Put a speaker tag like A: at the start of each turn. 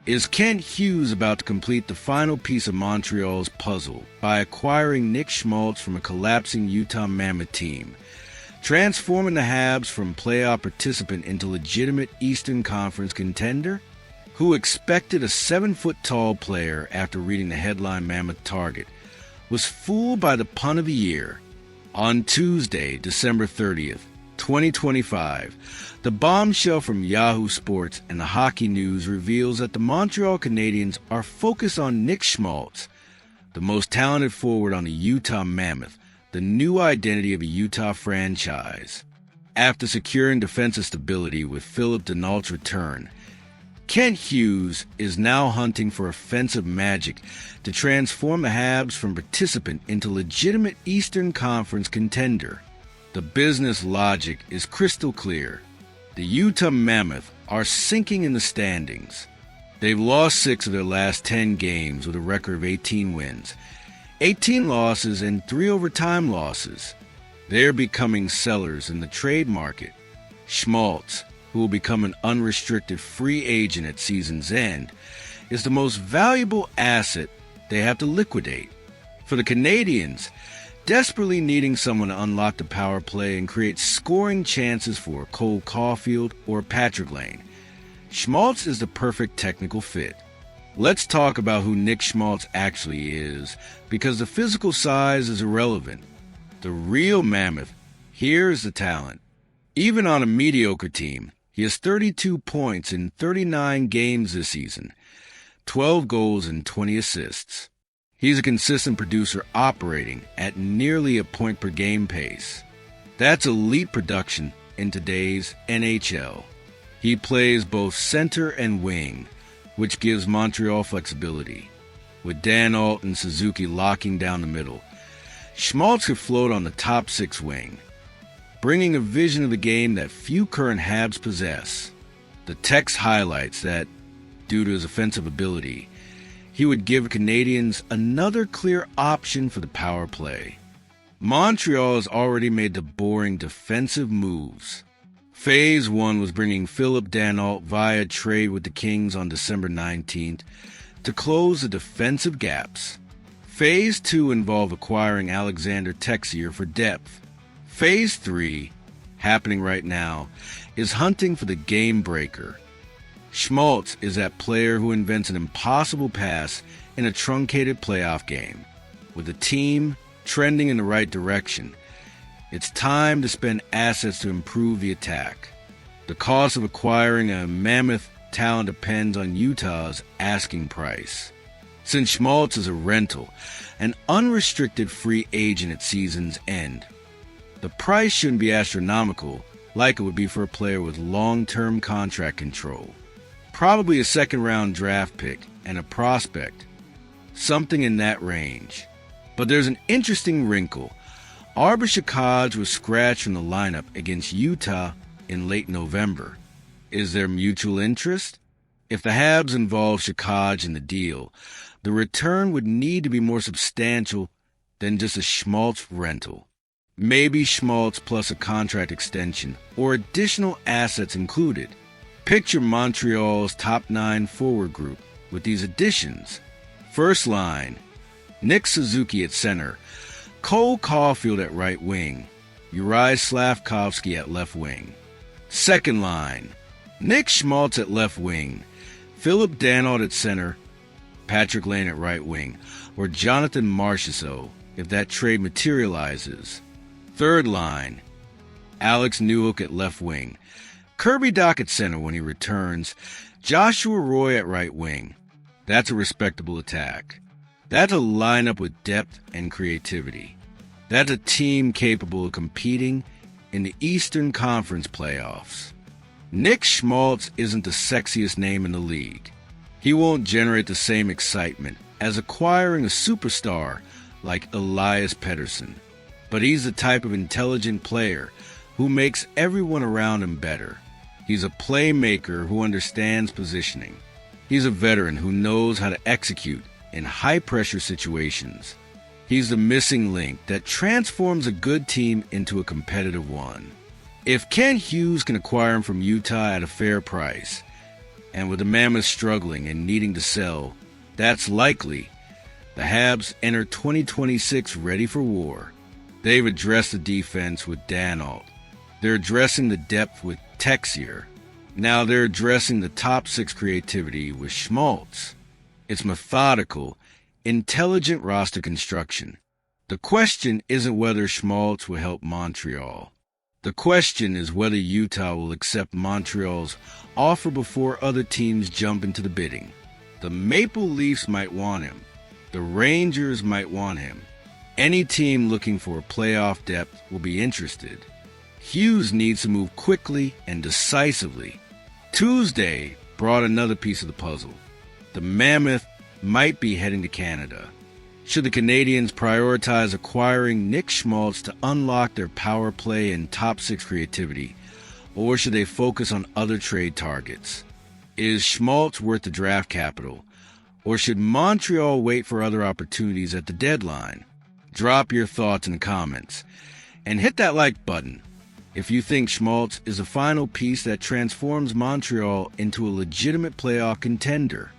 A: Is Kent Hughes about to complete the final piece of Montreal's puzzle by acquiring Nick Schmaltz from a collapsing Utah Mammoth team, transforming the Habs from playoff participant into legitimate Eastern Conference contender? Who expected a 7-foot-tall player after reading the headline Mammoth target was fooled by the pun of the year. On Tuesday, December 30th, 2025, the bombshell from Yahoo Sports and the Hockey News reveals that the Montreal Canadiens are focused on Nick Schmaltz, the most talented forward on the Utah Mammoth, the new identity of a Utah franchise. After securing defensive stability with Philip Denault's return, Kent Hughes is now hunting for offensive magic to transform the Habs from participant into legitimate Eastern Conference contender. The business logic is crystal clear. The Utah Mammoth are sinking in the standings. They've lost 6 of their last 10 games with a record of 18 wins, 18 losses, and 3 overtime losses. They're becoming sellers in the trade market. Schmaltz, who will become an unrestricted free agent at season's end, is the most valuable asset they have to liquidate. For the Canadiens, desperately needing someone to unlock the power play and create scoring chances for Cole Caulfield or Patrick Lane, Schmaltz is the perfect technical fit. Let's talk about who Nick Schmaltz actually is, because the physical size is irrelevant. The real Mammoth here is the talent. Even on a mediocre team, he has 32 points in 39 games this season, 12 goals and 20 assists. He's a consistent producer operating at nearly a point-per-game pace. That's elite production in today's NHL. He plays both center and wing, which gives Montreal flexibility. With Denault and Suzuki locking down the middle, Schmaltz could float on the top 6 wing, bringing a vision of the game that few current Habs possess. The text highlights that, due to his offensive ability, he would give Canadiens another clear option for the power play. Montreal has already made the boring defensive moves. Phase 1 was bringing Philip Denault via trade with the Kings on December 19th to close the defensive gaps. Phase 2 involved acquiring Alexander Texier for depth. Phase 3, happening right now, is hunting for the game breaker. Schmaltz is that player who invents an impossible pass in a truncated playoff game. With the team trending in the right direction, it's time to spend assets to improve the attack. The cost of acquiring a Mammoth talent depends on Utah's asking price. Since Schmaltz is a rental, an unrestricted free agent at season's end, the price shouldn't be astronomical like it would be for a player with long-term contract control. Probably a second-round draft pick and a prospect, something in that range. But there's an interesting wrinkle. Arber Xhekaj was scratched from the lineup against Utah in late November. Is there mutual interest? If the Habs involve Xhekaj in the deal, the return would need to be more substantial than just a Schmaltz rental. Maybe Schmaltz plus a contract extension or additional assets included. Picture Montreal's top 9 forward group with these additions. First line, Nick Suzuki at center, Cole Caulfield at right wing, Uri Slavkovsky at left wing. Second line, Nick Schmaltz at left wing, Philip Denault at center, Patrick Lane at right wing, or Jonathan Marchessault if that trade materializes. Third line, Alex Newhook at left wing, Kirby Dach at center when he returns, Joshua Roy at right wing. That's a respectable attack. That's a lineup with depth and creativity. That's a team capable of competing in the Eastern Conference playoffs. Nick Schmaltz isn't the sexiest name in the league. He won't generate the same excitement as acquiring a superstar like Elias Pettersson. But he's the type of intelligent player who makes everyone around him better. He's a playmaker who understands positioning. He's a veteran who knows how to execute in high-pressure situations. He's the missing link that transforms a good team into a competitive one. If Kent Hughes can acquire him from Utah at a fair price, And with the Mammoths struggling and needing to sell, that's likely. The Habs enter 2026 ready for war. They've addressed the defense with Danault. They're addressing the depth with Texier. Now they're addressing the top six creativity with Schmaltz. It's methodical, intelligent roster construction. The question isn't whether Schmaltz will help Montreal. The question is whether Utah will accept Montreal's offer before other teams jump into the bidding. The Maple Leafs might want him. The Rangers might want him. Any team looking for playoff depth will be interested. Hughes needs to move quickly and decisively. Tuesday brought another piece of the puzzle. The Mammoth might be heading to Canada. Should the Canadiens prioritize acquiring Nick Schmaltz to unlock their power play and top six creativity, or should they focus on other trade targets? Is Schmaltz worth the draft capital, or should Montreal wait for other opportunities at the deadline? Drop your thoughts in the comments, and hit that like button if you think Schmaltz is a final piece that transforms Montreal into a legitimate playoff contender.